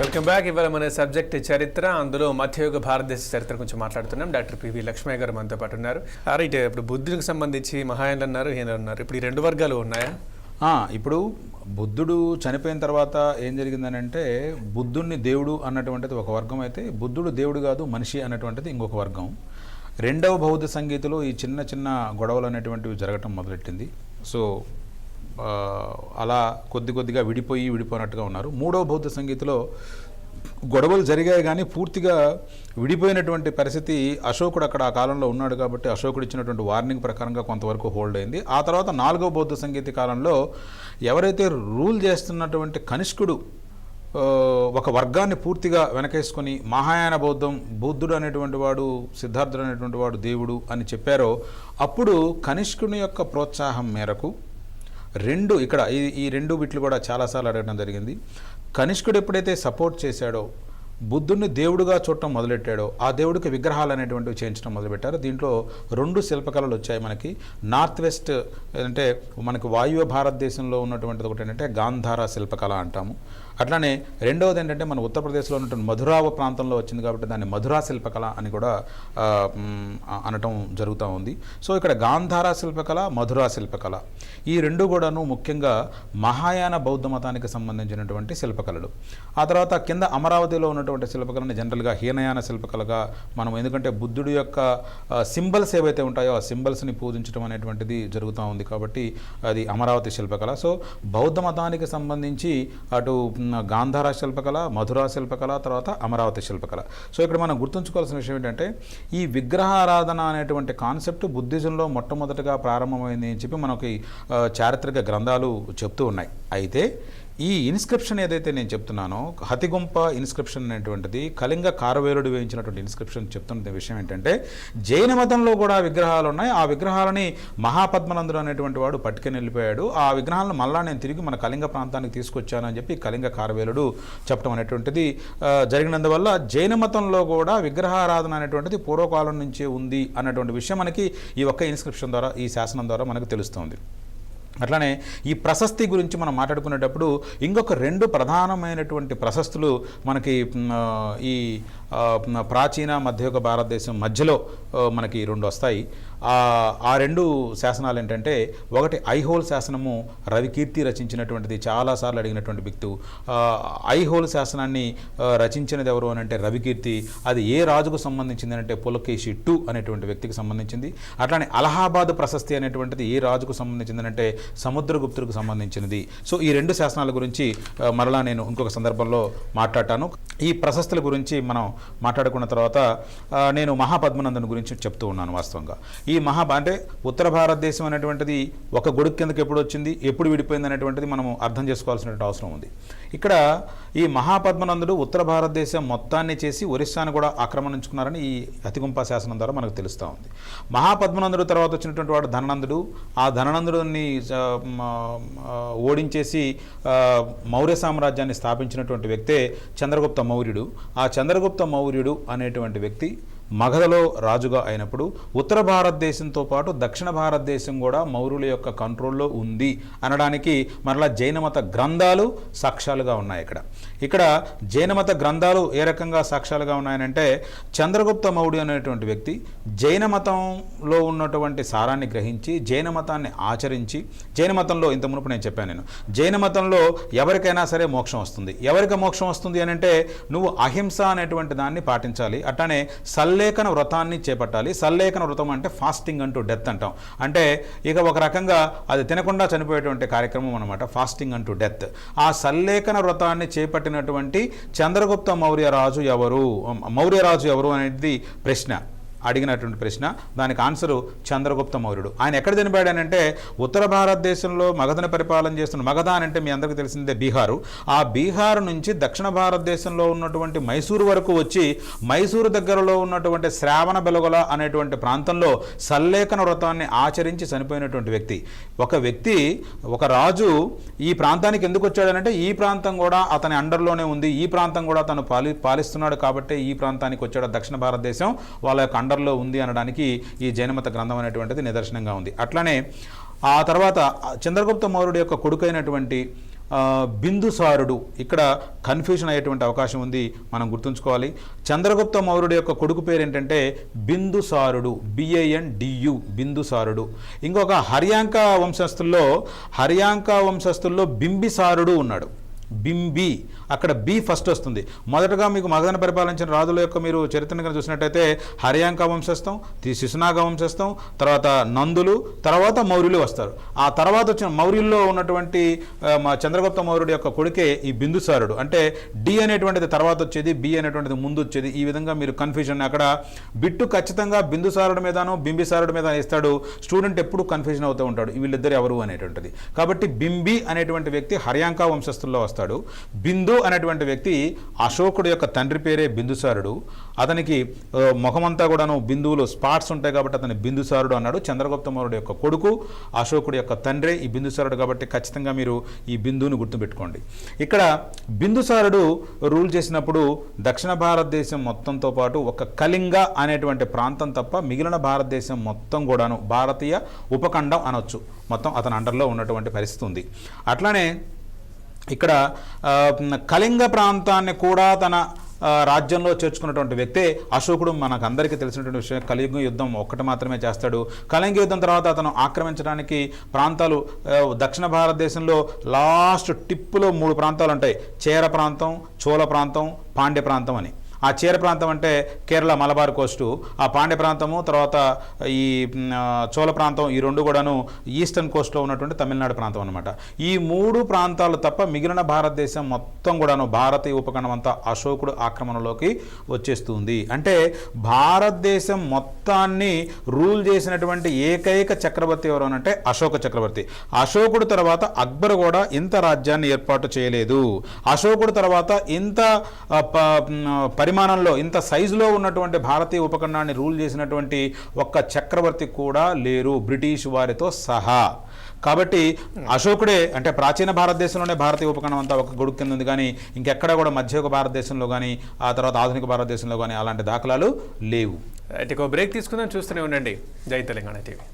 Welcome back. ఇవాళ మన subject చరిత్ర, అందులో మధ్యయుగ భారతదేశ చరిత్ర గురించి మాట్లాడుతున్నాం. డాక్టర్ పివి లక్ష్మయ్య గారు మనతో పాటు ఉన్నారు. రైట్, ఇప్పుడు బుద్ధుడికి సంబంధించి మహాయానులు అన్నారు, హీనులు అన్నారు. ఇప్పుడు ఈ రెండు వర్గాలు ఉన్నాయా? ఇప్పుడు బుద్ధుడు చనిపోయిన తర్వాత ఏం జరిగిందని అంటే, బుద్ధుడిని దేవుడు అన్నటువంటిది ఒక వర్గం అయితే, బుద్ధుడు దేవుడు కాదు మనిషి అన్నటువంటిది ఇంకొక వర్గం. రెండవ బౌద్ధ సంగీతలో ఈ చిన్న చిన్న గొడవలు అనేటువంటివి జరగటం మొదలెట్టింది. సో అలా కొద్దిగా విడిపోయినట్టుగా ఉన్నారు. మూడవ బౌద్ధ సంగీతలో గొడవలు జరిగాయి కానీ పూర్తిగా విడిపోయినటువంటి పరిస్థితి. అశోకుడు అక్కడ ఆ కాలంలో ఉన్నాడు కాబట్టి అశోకుడు ఇచ్చినటువంటి వార్నింగ్ ప్రకారంగా కొంతవరకు హోల్డ్ అయింది. ఆ తర్వాత నాలుగవ బౌద్ధ సంగీత కాలంలో ఎవరైతే రూల్ చేస్తున్నటువంటి కనిష్కుడు ఒక వర్గాన్ని పూర్తిగా వెనకేసుకొని మహాయాన బౌద్ధుడు అనేటువంటి వాడు, సిద్ధార్థుడు అనేటువంటి వాడు దేవుడు అని చెప్పారో, అప్పుడు కనిష్కుని యొక్క ప్రోత్సాహం మేరకు ఇక్కడ ఈ రెండు బిట్లు కూడా చాలాసార్లు అడగడం జరిగింది. కనిష్కుడు ఎప్పుడైతే సపోర్ట్ చేశాడో, బుద్ధుడిని దేవుడుగా చూడటం మొదలెట్టాడో, ఆ దేవుడికి విగ్రహాలు అనేటువంటివి చేయించడం మొదలుపెట్టారు. దీంట్లో రెండు శిల్పకళలు వచ్చాయి మనకి. నార్త్ వెస్ట్ అంటే మనకి వాయువ్య భారతదేశంలో ఉన్నటువంటిది ఒకటి ఏంటంటే గాంధార శిల్పకళ అంటాము. అట్లానే రెండవది ఏంటంటే మన ఉత్తరప్రదేశ్లో ఉన్నటువంటి మధురావ ప్రాంతంలో వచ్చింది కాబట్టి దాన్ని మధురా శిల్పకళ అని కూడా అనటం జరుగుతూ ఉంది. సో ఇక్కడ గాంధార శిల్పకళ, మధురా శిల్పకళ ఈ రెండు కూడాను ముఖ్యంగా మహాయాన బౌద్ధ మతానికి సంబంధించినటువంటి శిల్పకళలు. ఆ తర్వాత కింద అమరావతిలో ఉన్నటువంటి శిల్పకళని జనరల్గా హీనయాన శిల్పకళగా మనం, ఎందుకంటే బుద్ధుడి యొక్క సింబల్స్ ఏవైతే ఉంటాయో ఆ సింబల్స్ని పూజించడం అనేటువంటిది జరుగుతూ ఉంది కాబట్టి అది అమరావతి శిల్పకళ. సో బౌద్ధ మతానికి సంబంధించి అటు గాంధార శిల్పకళ, మధురా శిల్పకళ, తర్వాత అమరావతి శిల్పకళ. సో ఇక్కడ మనం గుర్తుంచుకోవాల్సిన విషయం ఏంటంటే, ఈ విగ్రహారాధన అనేటువంటి కాన్సెప్ట్ బుద్ధిజంలో మొట్టమొదటిగా ప్రారంభమైంది అని చెప్పి మనకి చారిత్రక గ్రంథాలు చెప్తూ ఉన్నాయి. అయితే ఈ ఇన్స్క్రిప్షన్ ఏదైతే నేను చెప్తున్నానో, హతిగుంప ఇన్స్క్రిప్షన్ అనేటువంటిది కళింగ కారవేలుడు వేయించినటువంటి ఇన్స్క్రిప్షన్ చెప్తున్న విషయం ఏంటంటే, జైన మతంలో కూడా విగ్రహాలు ఉన్నాయి. ఆ విగ్రహాలని మహాపద్మనందుడు అనేటువంటి వాడు పట్టుకుని వెళ్ళిపోయాడు. ఆ విగ్రహాలను మళ్ళా నేను తిరిగి మన కళింగ ప్రాంతానికి తీసుకొచ్చాను అని చెప్పి కళింగ కారవేలుడు చెప్పడం అనేటువంటిది జరిగినందువల్ల జైన మతంలో కూడా విగ్రహారాధన అనేటువంటిది పూర్వకాలం నుంచే ఉంది అన్నటువంటి విషయం మనకి ఈ ఒక్క ఇన్స్క్రిప్షన్ ద్వారా, ఈ శాసనం ద్వారా మనకు తెలుస్తుంది. అట్లానే ఈ ప్రశస్తి గురించి మనం మాట్లాడుకునేటప్పుడు ఇంకొక రెండు ప్రధానమైనటువంటి ప్రశస్తులు మనకి ఈ ప్రాచీన మధ్యయుగ భారతదేశం మధ్యలో మనకి రెండు వస్తాయి. ఆ రెండు శాసనాలు ఏంటంటే, ఒకటి ఐహోల్ శాసనము, రవికీర్తి రచించినటువంటిది, చాలాసార్లు అడిగినటువంటి బిక్తు. ఐహోల్ శాసనాన్ని రచించినది ఎవరు అని అంటే రవికీర్తి. అది ఏ రాజుకు సంబంధించింది అంటే పులకేశి II అనేటువంటి వ్యక్తికి సంబంధించింది. అట్లానే అలహాబాద్ ప్రశస్తి అనేటువంటిది ఏ రాజుకు సంబంధించింది అంటే సముద్రగుప్తుడికి సంబంధించినది. సో ఈ రెండు శాసనాల గురించి మరలా నేను ఇంకొక సందర్భంలో మాట్లాడతాను. ఈ ప్రశస్తుల గురించి మనం మాట్లాడుకున్న తర్వాత నేను మహాపద్మనందుని గురించి చెప్తూ ఉన్నాను. వాస్తవంగా ఈ అంటే ఉత్తర భారతదేశం అనేటువంటిది ఒక గొడుగు కిందకి ఎప్పుడు వచ్చింది, ఎప్పుడు విడిపోయింది అనేటువంటిది మనము అర్థం చేసుకోవాల్సినటువంటి అవసరం ఉంది. ఇక్కడ ఈ మహాపద్మనందుడు ఉత్తర భారతదేశం మొత్తాన్ని చేసి ఒరిస్సాను కూడా ఆక్రమించుకున్నారని ఈ హతిగుంప శాసనం ద్వారా మనకు తెలుస్తూ ఉంది. మహాపద్మనందుడు తర్వాత వచ్చినటువంటి వాడు ధననందుడు. ఆ ధననందుడిని ఓడించేసి మౌర్య సామ్రాజ్యాన్ని స్థాపించినటువంటి వ్యక్తే చంద్రగుప్త మౌర్యుడు. ఆ చంద్రగుప్త మౌర్యుడు అనేటువంటి వ్యక్తి మగధలో రాజుగా అయినప్పుడు ఉత్తర భారతదేశంతో పాటు దక్షిణ భారతదేశం కూడా మౌర్యుల యొక్క కంట్రోల్లో ఉంది అనడానికి మరలా జైనమత గ్రంథాలు సాక్ష్యాలుగా ఉన్నాయి. ఇక్కడ జైనమత గ్రంథాలు ఏ రకంగా సాక్ష్యాలుగా ఉన్నాయనంటే, చంద్రగుప్త మౌర్యుడు అనేటువంటి వ్యక్తి జైన మతంలో ఉన్నటువంటి సారాన్ని గ్రహించి జైన మతాన్ని ఆచరించి, జైన మతంలో ఇంత మునుపు నేను చెప్పాను, నేను జైన మతంలో ఎవరికైనా సరే మోక్షం వస్తుంది. ఎవరికి మోక్షం వస్తుంది అని అంటే, నువ్వు అహింస అనేటువంటి దాన్ని పాటించాలి. అట్లానే సల్లేఖన వ్రతాన్ని చేపట్టాలి. సల్లేఖన వ్రతం అంటే ఫాస్టింగ్ అంటూ డెత్ అంటాం. అంటే ఇక ఒక రకంగా అది తినకుండా చనిపోయేటువంటి కార్యక్రమం అనమాట, ఫాస్టింగ్ అంటూ డెత్. ఆ సల్లేఖన వ్రతాన్ని చేపట్టినటువంటి చంద్రగుప్త మౌర్యరాజు ఎవరు అనేది ప్రశ్న, అడిగినటువంటి ప్రశ్న. దానికి ఆన్సరు చంద్రగుప్త మౌర్యుడు. ఆయన ఎక్కడ చనిపోయాడనంటే, ఉత్తర భారతదేశంలో మగధను పరిపాలన చేస్తున్న, మగధ అంటే మీ అందరికీ తెలిసిందే బీహారు. ఆ బీహారు నుంచి దక్షిణ భారతదేశంలో ఉన్నటువంటి మైసూరు వరకు వచ్చి, మైసూరు దగ్గరలో ఉన్నటువంటి శ్రావణ బెలగొల అనేటువంటి ప్రాంతంలో సల్లేఖన వ్రతాన్ని ఆచరించి చనిపోయినటువంటి వ్యక్తి. ఒక రాజు ఈ ప్రాంతానికి ఎందుకు వచ్చాడనంటే, ఈ ప్రాంతం కూడా అతని అండర్లోనే ఉంది, ఈ ప్రాంతం కూడా తను పాలిస్తున్నాడు కాబట్టి ఈ ప్రాంతానికి వచ్చాడు. దక్షిణ భారతదేశం వాళ్ళ యొక్క అండర్లో ఉంది అనడానికి ఈ జైనమత గ్రంథం అనేటువంటిది నిదర్శనంగా ఉంది. అట్లానే ఆ తర్వాత చంద్రగుప్త మౌర్యుడు యొక్క కొడుకైనటువంటి బిందుసారుడు, ఇక్కడ కన్ఫ్యూజన్ అయ్యేటువంటి అవకాశం ఉంది, మనం గుర్తుంచుకోవాలి. చంద్రగుప్త మౌర్యుడు యొక్క కొడుకు పేరు ఏంటంటే బిందుసారుడు, BINDU, బిందుసారుడు. ఇంకొక హర్యాంక వంశస్థుల్లో బింబిసారుడు ఉన్నాడు. బింబి, అక్కడ బి ఫస్ట్ వస్తుంది. మొదటగా మీకు మగధను పరిపాలించిన రాజుల యొక్క మీరు చరిత్రను కనుక చూసినట్టయితే హర్యాంక వంశస్థం, శిశునాగ వంశస్థం, తర్వాత నందులు, తర్వాత మౌర్యులు వస్తారు. ఆ తర్వాత వచ్చిన మౌర్యుల్లో ఉన్నటువంటి చంద్రగుప్త మౌర్యుడు యొక్క కొడుకే ఈ బిందుసారుడు. అంటే డి అనేటువంటిది తర్వాత వచ్చేది, బి అనేటువంటిది ముందు వచ్చేది. ఈ విధంగా మీరు కన్ఫ్యూజన్, అక్కడ బిట్టు ఖచ్చితంగా బిందుసారుడు మీదనో బింబిసారుడు మీద ఇస్తాడు. స్టూడెంట్ ఎప్పుడు కన్ఫ్యూజన్ అవుతూ ఉంటాడు, వీళ్ళిద్దరు ఎవరు అనేటువంటిది. కాబట్టి బింబి అనేటువంటి వ్యక్తి హర్యాంక వంశస్థుల్లో వస్తాడు. బిందు అనేటువంటి వ్యక్తి అశోకుడు యొక్క తండ్రి పేరే బిందుసారుడు. అతనికి ముఖమంతా కూడాను బిందువులు స్పాట్స్ ఉంటాయి కాబట్టి అతని బిందుసారుడు అన్నాడు. చంద్రగుప్త మౌర్యుడు యొక్క కొడుకు, అశోకుడు యొక్క తండ్రి ఈ బిందుసారుడు. కాబట్టి ఖచ్చితంగా మీరు ఈ బిందువుని గుర్తుపెట్టుకోండి. ఇక్కడ బిందుసారుడు రూల్ చేసినప్పుడు దక్షిణ భారతదేశం మొత్తంతో పాటు ఒక కళింగ అనేటువంటి ప్రాంతం తప్ప మిగిలిన భారతదేశం మొత్తం కూడాను భారతీయ ఉపఖండం అనొచ్చు, మొత్తం అతని అండర్లో ఉన్నటువంటి పరిస్థితి ఉంది. అట్లానే ఇక్కడ కళింగ ప్రాంతాన్ని కూడా తన రాజ్యంలో చేర్చుకున్నటువంటి వ్యక్తే అశోకుడు. మనకు అందరికీ తెలిసినటువంటి విషయం, కలియుగ యుద్ధం ఒక్కటి మాత్రమే చేస్తాడు. కళింగ యుద్ధం తర్వాత అతను ఆక్రమించడానికి ప్రాంతాలు దక్షిణ భారతదేశంలో లాస్ట్ టిప్పులో 3 ప్రాంతాలు ఉంటాయి. చేర ప్రాంతం, చోళ ప్రాంతం, పాండ్య ప్రాంతం అని. ఆ చేర ప్రాంతం అంటే కేరళ మలబార్ కోస్టు, ఆ పాండ్య ప్రాంతము, తర్వాత ఈ చోళ ప్రాంతం, ఈ రెండు కూడాను ఈస్టర్న్ కోస్ట్లో ఉన్నటువంటి తమిళనాడు ప్రాంతం అనమాట. ఈ 3 ప్రాంతాలు తప్ప మిగిలిన భారతదేశం మొత్తం కూడాను భారతీయ ఉపఖండం అంతా అశోకుడు ఆక్రమణలోకి వచ్చేస్తుంది. అంటే భారతదేశం మొత్తాన్ని రూల్ చేసినటువంటి ఏకైక చక్రవర్తి ఎవరు అంటే అశోక చక్రవర్తి. అశోకుడు తర్వాత అక్బర్ కూడా ఇంత రాజ్యాన్ని ఏర్పాటు చేయలేదు. అశోకుడు తర్వాత ఇంత పరిమాణంలో, ఇంత సైజులో ఉన్నటువంటి భారతీయ ఉపఖండాన్ని రూల్ చేసినటువంటి ఒక్క చక్రవర్తి కూడా లేరు, బ్రిటిష్ వారితో సహా. కాబట్టి అశోకుడే, అంటే ప్రాచీన భారతదేశంలోనే భారతీయ ఉపఖండం అంతా ఒక గొడుగు కింద ఉంది, కానీ ఇంకెక్కడా కూడా మధ్యయుగ భారతదేశంలో కానీ ఆ తర్వాత ఆధునిక భారతదేశంలో కానీ అలాంటి దాఖలాలు లేవు. అయితే ఒక బ్రేక్ తీసుకుందాం, చూస్తూనే ఉండండి జై తెలంగాణ టీవీ.